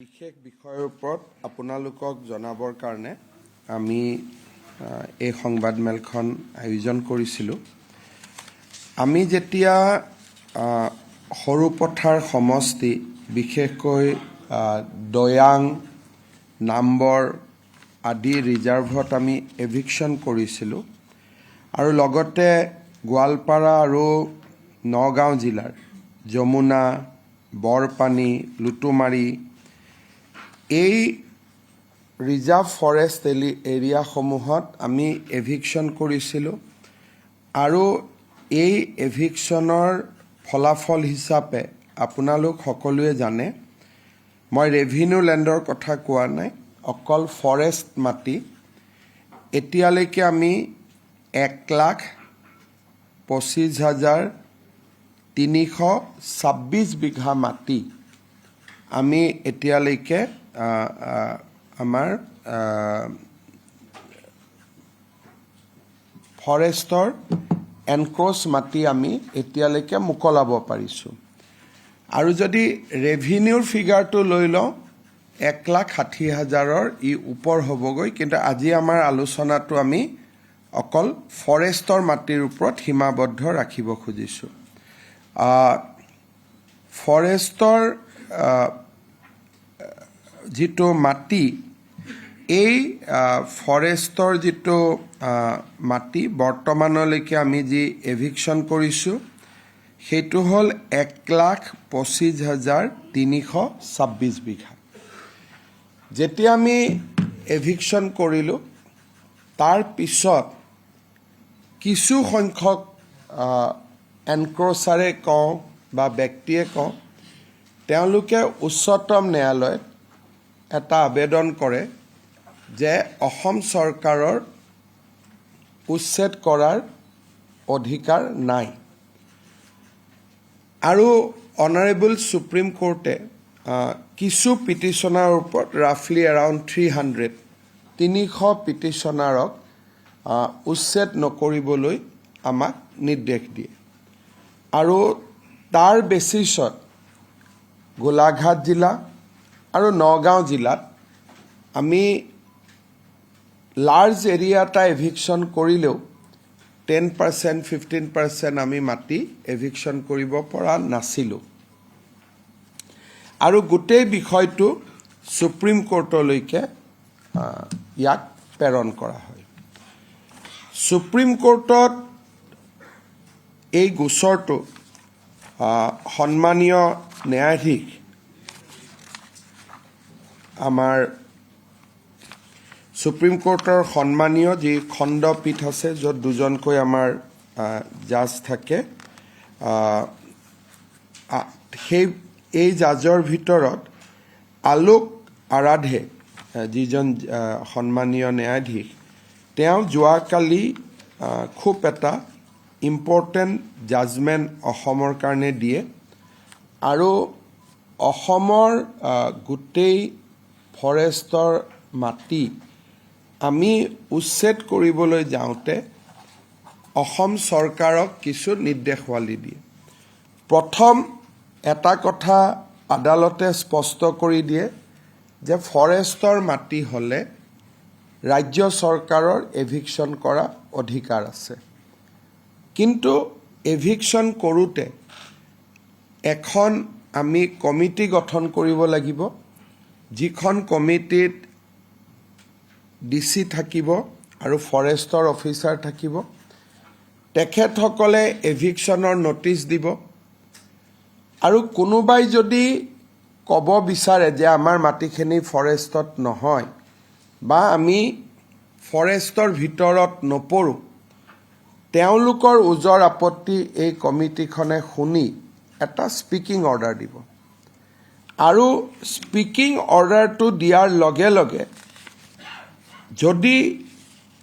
বিশেষ বিষয়ৰ ওপৰত আপোনালোকক জনাবৰ কাৰণে আমি এই সংবাদমেলখন আয়োজন কৰিছিলোঁ। আমি যেতিয়া সৰুপথাৰ সমষ্টি বিশেষকৈ দয়াং নাম্বৰ আদি ৰিজাৰ্ভত আমি এভিকশ্যন কৰিছিলোঁ আৰু লগতে গোৱালপাৰা আৰু নগাঁও জিলাৰ যমুনা বৰপানী লুটুমাৰী এই ৰিজাৰ্ভ ফৰেষ্ট এৰিয়াসমূহত আমি এভিকশ্যন কৰিছিলোঁ আৰু এই এভিকশ্যনৰ ফলাফল হিচাপে আপোনালোক সকলোৱে জানে, মই ৰেভিনিউ লেণ্ডৰ কথা কোৱা নাই, অকল ফৰেষ্ট মাটি এতিয়ালৈকে আমি 1,25,326 বিঘা মাটি আমি এতিয়ালৈকে আমাৰ ফৰেষ্টৰ এনক্ৰ'চ মাটি আমি এতিয়ালৈকে মোকলাব পাৰিছোঁ। আৰু যদি ৰেভিনিউৰ ফিগাৰটো লৈ লওঁ 1,60,000 ই ওপৰ হ'বগৈ, কিন্তু আজি আমাৰ আলোচনাটো আমি অকল ফৰেষ্টৰ মাটিৰ ওপৰত সীমাবদ্ধ ৰাখিব খুজিছোঁ। ফৰেষ্টৰ যিটো মাটি, এই ফৰেষ্টৰ যিটো মাটি বৰ্তমানলৈকে আমি যি এভিকশ্যন কৰিছোঁ সেইটো হ'ল 1,25,326 বিঘা। যেতিয়া আমি এভিকশ্যন কৰিলোঁ তাৰ পিছত কিছু সংখ্যক এনক্ৰ'চাৰে কওঁ বা ব্যক্তিয়ে কওঁ, তেওঁলোকে উচ্চতম ন্যায়ালয়ত এটা আবেদন কৰে যে অসম চৰকাৰৰ উচ্ছেদ কৰাৰ অধিকাৰ নাই। আৰু অনাৰেবল সুপ্ৰিম কোৰ্টে কিছু পিটিশ্যনাৰৰ ওপৰত ৰাফলি এৰাউণ্ড 300 পিটিশ্যনাৰক উচ্ছেদ নকৰিবলৈ আমাক নিৰ্দেশ দিয়ে। আৰু তাৰ বেচিছত গোলাঘাট জিলা আৰু নগাঁও জিলাত আমি লাৰ্জ এৰিয়া এটা এভিকশ্যন কৰিলেও 10% 15% আমি মাটি এভিকশ্যন কৰিব পৰা নাছিলোঁ। আৰু গোটেই বিষয়টো সুপ্ৰিম কোৰ্টলৈকে ইয়াক প্ৰেৰণ কৰা হয়। সুপ্ৰিম কোৰ্টত এই গোচৰটো সন্মানীয় ন্যায়াধীশ আমাৰ সুপ্ৰিম কোৰ্টৰ সন্মানীয় যি খণ্ডপীঠ আছে, য'ত দুজনকৈ আমাৰ জাজ থাকে, এই জাজৰ ভিতৰত আলোক আৰাধে যিজন সন্মানীয় ন্যায়াধীশ, তেওঁ যোৱাকালি খুব এটা ইম্পৰ্টেণ্ট জাজমেণ্ট অসমৰ কাৰণে দিয়ে। আৰু অসমৰ গোটেই ফৰেষ্টৰ মাটি আমি উচ্ছেদ কৰিবলৈ যাওঁতে অসম চৰকাৰক কিছু নিৰ্দেশাৱলী দিয়ে। প্ৰথম এটা কথা আদালতে স্পষ্ট কৰি দিয়ে যে ফৰেষ্টৰ মাটি হ'লে ৰাজ্য চৰকাৰৰ এভিকশ্যন কৰা অধিকাৰ আছে। কিন্তু এভিকশ্যন কৰোঁতে এখন আমি কমিটি গঠন কৰিব লাগিব, যিখন কমিটিত DC থাকিব আৰু ফৰেষ্টৰ অফিচাৰ থাকিব। তেখেতসকলে এভিকশ্যনৰ নটিচ দিব। আৰু কোনোবাই যদি ক'ব বিচাৰে যে আমাৰ মাটিখিনি ফৰেষ্টত নহয় বা আমি ফৰেষ্টৰ ভিতৰত নপৰোঁ, তেওঁলোকৰ ওজৰ আপত্তি এই কমিটিখনে শুনি এটা স্পিকিং অৰ্ডাৰ দিব। আৰু স্পিকিং অৰ্ডাৰটো দিয়াৰ লগে লগে যদি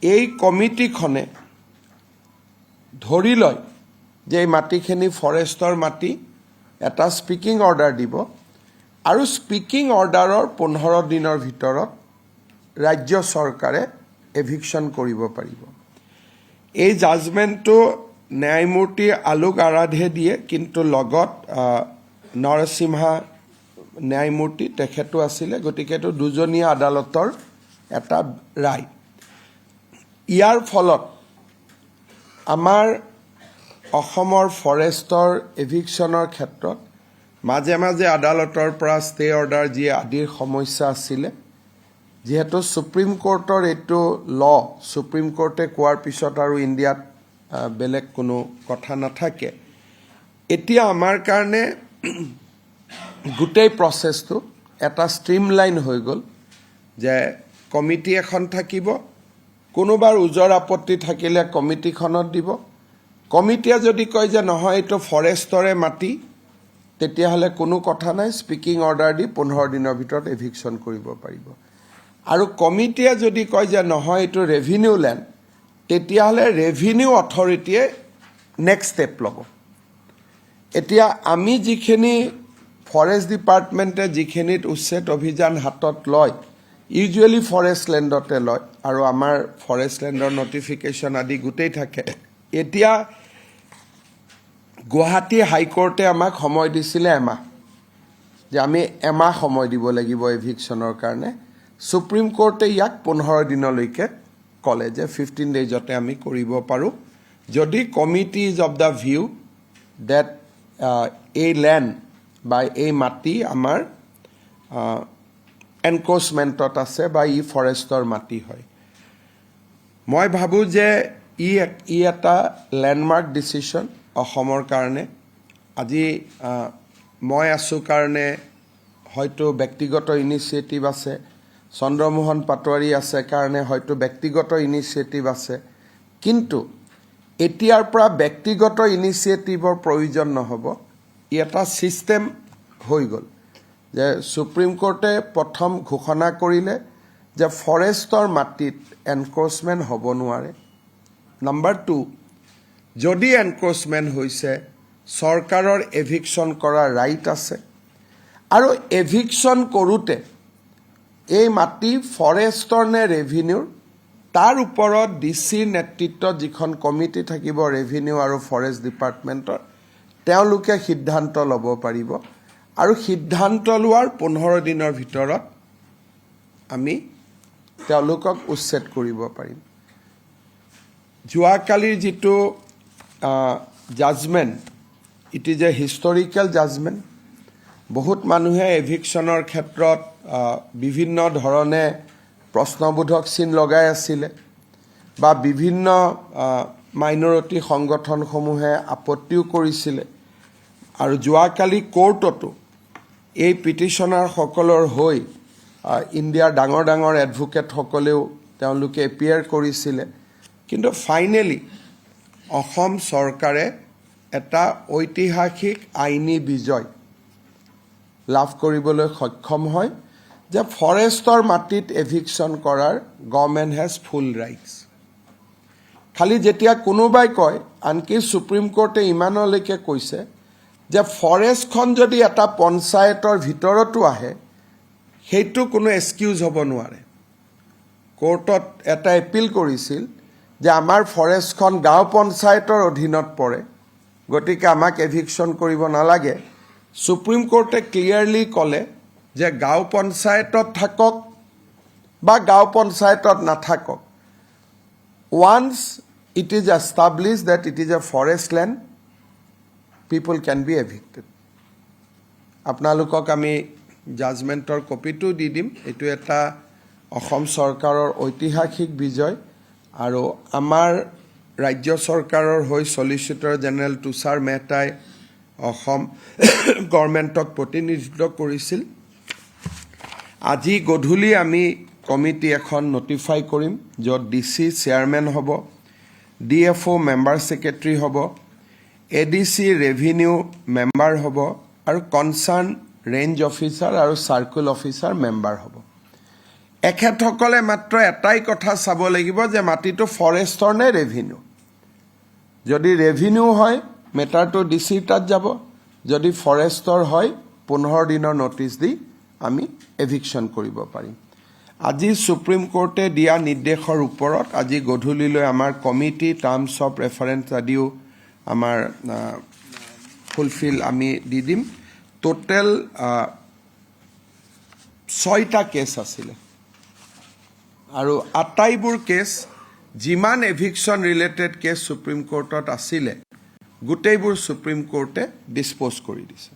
এই কমিটিখনে ধৰি লয় যে এই মাটিখিনি ফৰেষ্টৰ মাটি, এটা স্পিকিং অৰ্ডাৰ দিব। আৰু স্পিকিং অৰ্ডাৰৰ 15 দিনৰ ভিতৰত ৰাজ্য চৰকাৰে এভিকশ্যন কৰিব পাৰিব। এই জাজমেণ্টটো ন্যায়মূৰ্তি আলোক আৰাধে দিয়ে, কিন্তু লগত নৰসিম্হা ন্যায়মূৰ্তি তেখেতো আছিলে গতিকে এইটো দুজনীয়া আদালতৰ এটা ৰায় ইয়াৰ ফলত আমাৰ অসমৰ ফৰেষ্টৰ এভিকশ্যনৰ ক্ষেত্ৰত মাজে মাজে আদালতৰ পৰা ষ্টে অৰ্ডাৰ যি আদিৰ সমস্যা আছিলে যেহেতু সুপ্ৰিম কোৰ্টৰ এইটো ল সুপ্ৰিম কোৰ্টে কোৱাৰ পিছত আৰু ইণ্ডিয়াত বেলেগ কোনো কথা নাথাকে এতিয়া আমাৰ কাৰণে গোটেই প্ৰচেছটো এটা ষ্ট্ৰীমলাইন হৈ গ'ল যে কমিটি এখন থাকিব কোনোবাৰ উজৰ আপত্তি থাকিলে কমিটিখনত দিব কমিটিয়ে যদি কয় যে নহয় এইটো ফৰেষ্টৰে মাটি তেতিয়াহ'লে কোনো কথা নাই স্পিকিং অৰ্ডাৰ দি 15 দিনৰ ভিতৰত এভিকশ্যন কৰিব পাৰিব আৰু কমিটিয়ে যদি কয় যে নহয় এইটো ৰেভিনিউ লেণ্ড তেতিয়াহ'লে ৰেভিনিউ অথৰিটিয়ে নেক্সট ষ্টেপ ল'ব এতিয়া আমি যিখিনি ফৰেষ্ট ডিপাৰ্টমেণ্টে যিখিনিত উচ্ছেদ অভিযান হাতত লয় ইউজুৱেলি ফৰেষ্ট লেণ্ডতে লয় আৰু আমাৰ ফৰেষ্ট লেণ্ডৰ নটিফিকেশ্যন আদি গোটেই থাকে এতিয়া গুৱাহাটী হাইকোৰ্টে আমাক সময় দিছিলে এমাহ যে আমি এমাহ সময় দিব লাগিব এভিকশ্যনৰ কাৰণে সুপ্ৰিম কোৰ্টে ইয়াক 15 দিনলৈকে ক'লে যে 15 ডেজতে আমি কৰিব পাৰোঁ যদি committee is of the view that এই লেণ্ড বা এই মাটি আমাৰ এনক্ৰচমেণ্টত আছে বা ই ফৰেষ্টৰ মাটি হয় মই ভাবোঁ যে ই এটা লেণ্ডমাৰ্ক ডিচিশ্যন অসমৰ কাৰণে আজি মই আছোঁ কাৰণে হয়তো ব্যক্তিগত ইনিচিয়েটিভ আছে চন্দ্ৰমোহন পাটোৱাৰী আছে কাৰণে হয়তো ব্যক্তিগত ইনিচিয়েটিভ আছে কিন্তু এতিয়াৰ পৰা ব্যক্তিগত ইনিচিয়েটিভৰ প্ৰয়োজন নহ'ব ই এটা ছিষ্টেম হৈ গ'ল যে সুপ্ৰিম কোৰ্টে প্ৰথম ঘোষণা কৰিলে যে ফৰেষ্টৰ মাটিত এনক্ৰচমেণ্ট হ'ব নোৱাৰে নাম্বাৰ 2 যদি এনক্ৰচমেণ্ট হৈছে চৰকাৰৰ এভিকশ্যন কৰাৰ ৰাইট আছে আৰু এভিকশ্যন কৰোঁতে এই মাটি ফৰেষ্টৰ নে ৰেভিনিউৰ তাৰ ওপৰত ডিচিৰ নেতৃত্বত যিখন কমিটি থাকিব ৰেভিনিউ আৰু ফৰেষ্ট ডিপাৰ্টমেণ্টৰ তেওঁলোকে সিদ্ধান্ত ল'ব পাৰিব আৰু সিদ্ধান্ত লোৱাৰ 15 দিনৰ ভিতৰত আমি তেওঁলোকক উচ্ছেদ কৰিব পাৰিম যোৱাকালিৰ যিটো judgement it is A historical judgement বহুত মানুহে এভিকশ্যনৰ ক্ষেত্ৰত বিভিন্ন ধৰণে প্ৰশ্নবোধক চিন লগাই আছিলে বা বিভিন্ন মাইনৰিটি সংগঠনসমূহে আপত্তিও কৰিছিলে আৰু যোৱাকালি কোৰ্টতো এই পিটিশ্যনাৰসকলৰ হৈ ইণ্ডিয়াৰ ডাঙৰ ডাঙৰ এডভোকেটসকলেও তেওঁলোকে এপিয়াৰ কৰিছিলে কিন্তু ফাইনেলি অসম চৰকাৰে এটা ঐতিহাসিক আইনী বিজয় লাভ কৰিবলৈ সক্ষম হয় যে ফৰেষ্টৰ মাটিত এভিকশ্যন কৰাৰ গভৰ্ণমেণ্ট হেজ ফুল ৰাইটছ খালি যেতিয়া কোনোবাই কয় আনকি সুপ্ৰিম কোৰ্টে ইমানলৈকে কৈছে যে ফৰেষ্টখন যদি এটা পঞ্চায়তৰ ভিতৰতো আহে সেইটো কোনো এক্সকিউজ হ'ব নোৱাৰে কোৰ্টত এটা এপিল কৰিছিল যে আমাৰ ফৰেষ্টখন গাঁও পঞ্চায়তৰ অধীনত পৰে গতিকে আমাক এভিকশ্যন কৰিব নালাগে সুপ্ৰিম কোৰ্টে ক্লিয়াৰলি ক'লে যে গাঁও পঞ্চায়তত থাকক বা গাঁও পঞ্চায়তত নাথাকক once it is establish that it is a forest land people can be evicted আপোনালোকক আমি জাজমেণ্টৰ কপিটো দি দিম এইটো এটা অসম চৰকাৰৰ ঐতিহাসিক বিজয় আৰু আমাৰ ৰাজ্য চৰকাৰৰ হৈ সলিচিটৰ জেনেৰেল তুষাৰ মেহতাই অসম গভৰ্ণমেণ্টক প্ৰতিনিধিত্ব কৰিছিল আজি গধূলি আমি কমিটি এখন নটিফাই কৰিম য'ত ডিচি চেয়াৰমেন হ'ব ডিএফঅ মেম্বাৰ ছেক্ৰেটাৰী হ'ব এডিচি ৰেভিনিউ মেম্বাৰ হ'ব আৰু কনচাৰ্ণ ৰেঞ্জ অফিচাৰ আৰু চাৰ্কুল অফিচাৰ মেম্বাৰ হ'ব এখেতসকলে মাত্ৰ এটাই কথা চাব লাগিব যে মাটিটো ফৰেষ্টৰ নে ৰেভিনিউ যদি ৰেভিনিউ হয় মেটাৰটো ডিচিৰ তাত যাব যদি ফৰেষ্টৰ হয় 15 দিনৰ নটিচ দি আমি এভিকশ্যন কৰিব পাৰিম আজি সুপ্ৰিম কোৰ্টে দিয়া নিৰ্দেশৰ ওপৰত আজি গধূলিলৈ আমাৰ কমিটি টাৰ্মছ অফ ৰেফাৰেন্স আদিও আমাৰ ফুলফিল আমি দি দিম টোটেল 6টা কেছ আছিলে আৰু আটাইবোৰ কেছ যিমান এভিকশ্যন ৰিলেটেড কেছ সুপ্ৰিম কোৰ্টত আছিলে গোটেইবোৰ সুপ্ৰিম কোৰ্টে ডিছপ'জ কৰি দিছে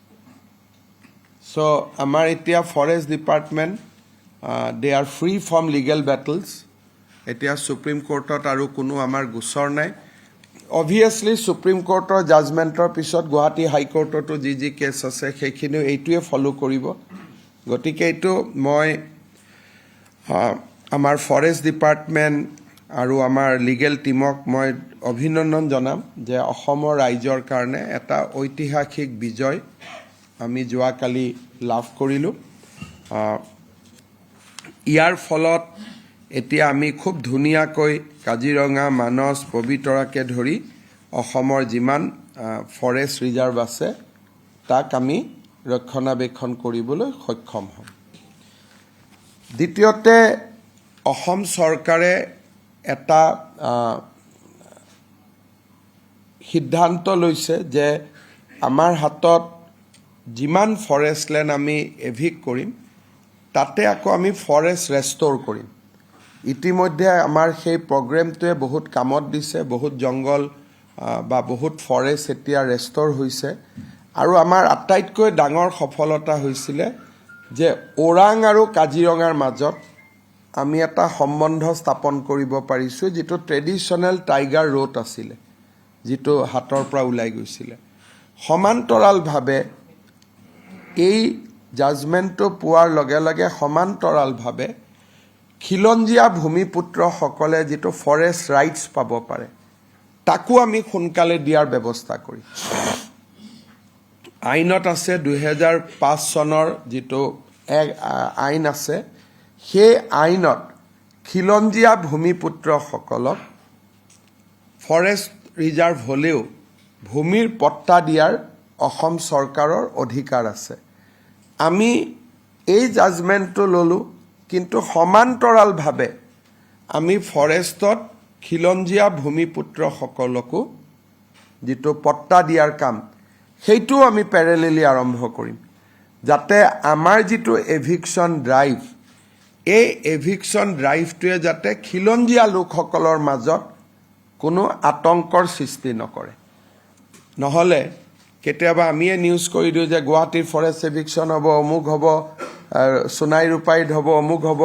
চ' আমাৰ এতিয়া forest department they are free from legal battles এতিয়া সুপ্ৰিম কোৰ্টত আৰু কোনো আমাৰ গোচৰ নাই অবভিয়াছলি সুপ্ৰিম কোৰ্টৰ জাজমেণ্টৰ পিছত গুৱাহাটী হাইকোৰ্টতো যি কেছ আছে সেইখিনিও এইটোৱে ফ'ল' কৰিব গতিকে এইটো মই আমাৰ ফৰেষ্ট ডিপাৰ্টমেণ্ট আৰু আমাৰ লিগেল টিমক মই অভিনন্দন জনাম যে অসমৰ ৰাইজৰ কাৰণে এটা ঐতিহাসিক বিজয় আমি যোৱাকালি লাভ কৰিলোঁ ইয়াৰ ফলত এতিয়া আমি খুব ধুনীয়াকৈ কাজিৰঙা মানস পবিতৰাকে ধৰি অসমৰ যিমান ফৰেষ্ট ৰিজাৰ্ভ আছে তাক আমি ৰক্ষণাবেক্ষণ কৰিবলৈ সক্ষম হ'ম দ্বিতীয়তে অসম চৰকাৰে এটা সিদ্ধান্ত লৈছে যে আমাৰ হাতত যিমান ফৰেষ্ট লেণ্ড আমি এভিক কৰিম তাতে আকৌ আমি ফৰেষ্ট ৰেষ্ট'ৰ কৰিম ইতিমধ্যে আমাৰ সেই প্ৰগ্ৰেমটোৱে বহুত কামত দিছে বহুত জংগল বা বহুত ফৰেষ্ট এতিয়া ৰেষ্ট'ৰ হৈছে আৰু আমাৰ আটাইতকৈ ডাঙৰ সফলতা হৈছিলে যে ওৰাং আৰু কাজিৰঙাৰ মাজত আমি এটা সম্বন্ধ স্থাপন কৰিব পাৰিছোঁ যিটো ট্ৰেডিশ্যনেল টাইগাৰ ৰোড আছিলে যিটো হাতৰ পৰা ওলাই গৈছিলে সমান্তৰালভাৱে এই জাজমেণ্টটো পোৱাৰ লগে লগে সমান্তৰালভাৱে খিলঞ্জীয়া ভূমিপুত্ৰসকলে যিটো ফৰেষ্ট ৰাইটছ পাব পাৰে তাকো আমি সোনকালে দিয়াৰ ব্যৱস্থা কৰিম আইনত আছে 2005 চনৰ যিটো আইন আছে সেই আইনত খিলঞ্জীয়া ভূমিপুত্ৰসকলক ফৰেষ্ট ৰিজাৰ্ভ হ'লেও ভূমিৰ পট্টা দিয়াৰ অসম চৰকাৰৰ অধিকাৰ আছে আমি এই জাজমেণ্টটো ল'লোঁ কিন্তু সমান্তৰালভাৱে আমি ফৰেষ্টত খিলঞ্জীয়া ভূমিপুত্ৰসকলকো যিটো পট্টা দিয়াৰ কাম সেইটোও আমি পেৰেলেলি আৰম্ভ কৰিম যাতে আমাৰ যিটো এভিকশ্যন ড্ৰাইভ এই এভিকশ্যন ড্ৰাইভটোৱে যাতে খিলঞ্জীয়া লোকসকলৰ মাজত কোনো আতংকৰ সৃষ্টি নকৰে নহ'লে কেতিয়াবা আমিয়ে নিউজ কৰি দিওঁ যে গুৱাহাটীৰ ফৰেষ্ট এভিকশ্যন হ'ব অমুক হ'ব সোণাই ৰূপাইত হ'ব অমুক হ'ব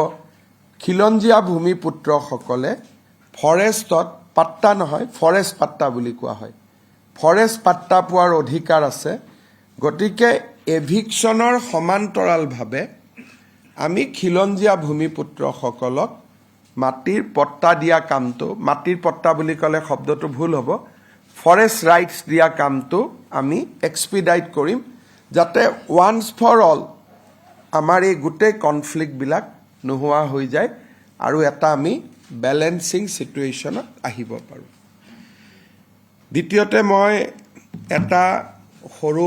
খিলঞ্জীয়া ভূমিপুত্ৰসকলে ফৰেষ্টত পাট্টা নহয় ফৰেষ্ট পাট্টা বুলি কোৱা হয় ফৰেষ্ট পাট্টা পোৱাৰ অধিকাৰ আছে গতিকে এভিকশ্যনৰ সমান্তৰালভাৱে আমি খিলঞ্জীয়া ভূমিপুত্ৰসকলক মাটিৰ পট্টা দিয়া কামটো মাটিৰ পট্টা বুলি ক'লে শব্দটো ভুল হ'ব ফৰেষ্ট ৰাইটছ দিয়া কামটো আমি এক্সপিডাইট কৰিম যাতে ওৱান্স ফৰ অল আমাৰ এই গোটেই কনফ্লিক্টবিলাক নোহোৱা হৈ যায় আৰু এটা আমি বেলেন্সিং চিটুৱেশ্যনত আহিব পাৰোঁ দ্বিতীয়তে মই এটা সৰু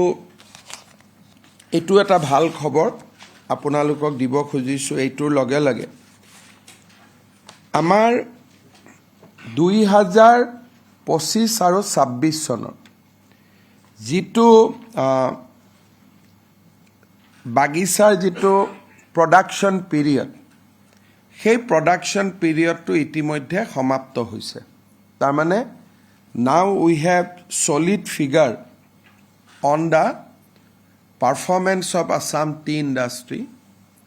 এইটো এটা ভাল খবৰ আপোনালোকক দিব খুজিছোঁ এইটোৰ লগে লগে আমাৰ 2025 আৰু 26 চনত যিটো বাগিচাৰ যিটো প্ৰডাকশ্যন পিৰিয়ড সেই প্ৰডাকশ্যন পিৰিয়ডটো ইতিমধ্যে সমাপ্ত হৈছে তাৰমানে now we have solid figure on the performance of Assam T industry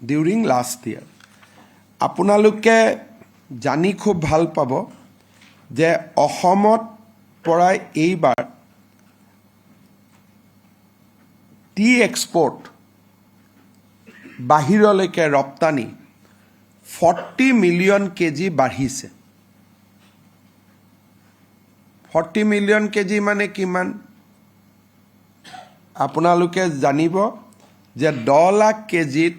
during last year আপোনালোকে জানি খুব ভাল পাব যে অসমত পৰা এইবাৰ টি এক্সপৰ্ট বাহিৰলৈকে ৰপ্তানি 40 মিলিয়ন কেজি বাঢ়িছে 40 মিলিয়ন কেজি মানে কিমান আপোনালোকে জানিব যে 10 লাখ কেজিত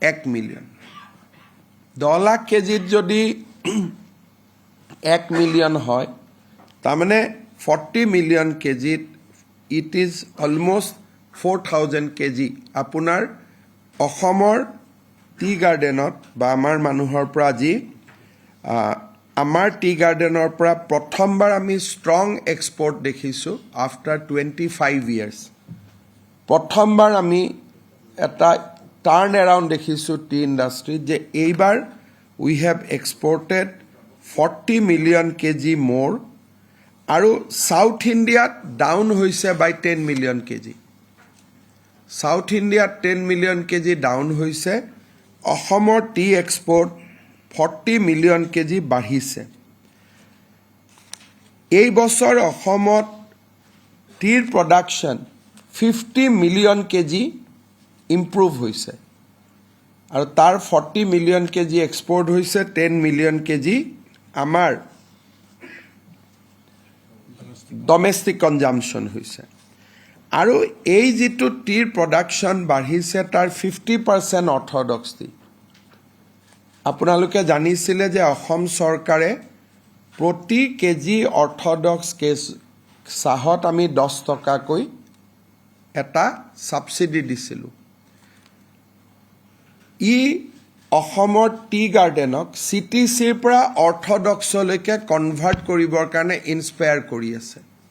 1 মিলিয়ন 10 লাখ কেজিত যদি 1 মিলিয়ন হয় তাৰমানে 40 মিলিয়ন কেজিত ইট ইজ অলমোষ্ট 4000 কেজি আপোনাৰ অসমৰ টি গাৰ্ডেনত বা আমাৰ মানুহৰ পৰা যি আমাৰ টি গাৰ্ডেনৰ পৰা প্ৰথমবাৰ আমি ষ্ট্ৰং এক্সপৰ্ট দেখিছোঁ আফটাৰ 25 ইয়াৰ্ছ প্ৰথমবাৰ আমি এটা টাৰ্ণ এৰাউণ্ড দেখিছোঁ টি ইণ্ডাষ্ট্ৰীত যে এইবাৰ উই হেভ এক্সপৰ্টেড 40 মিলিয়ন কেজি মোৰ আৰু সাউথ ইণ্ডিয়াত ডাউন হৈছে বাই 10 মিলিয়ন কেজি সাউথ ইণ্ডিয়াত 10 মিলিয়ন কেজি ডাউন হৈছে অসমৰ টি এক্সপৰ্ট 40 মিলিয়ন কেজি বাঢ়িছে এই বছৰ অসমত টিৰ প্ৰডাকশ্যন 50 মিলিয়ন কেজি ইম্প্ৰুভ হৈছে আৰু তাৰ 40 মিলিয়ন কেজি এক্সপৰ্ট হৈছে 10 মিলিয়ন কেজি আমাৰ ডমেষ্টিক কনজাম্পশ্যন হৈছে আৰু এই যিটো টিৰ প্ৰডাকশ্যন বাঢ়িছে তাৰ 50% অৰ্থডক্স টি আপোনালোকে জানিছিলে যে অসম চৰকাৰে প্ৰতি কেজি অৰ্থডক্স চাহত আমি 10 টকাকৈ এটা সাবসিডি দিছিলোঁ ই অসমৰ টি গাৰ্ডেনক চিটিচিৰ পৰা অৰ্থডক্সলৈকে কনভাৰ্ট কৰিবৰ কাৰণে ইনস্পায়াৰ কৰি আছে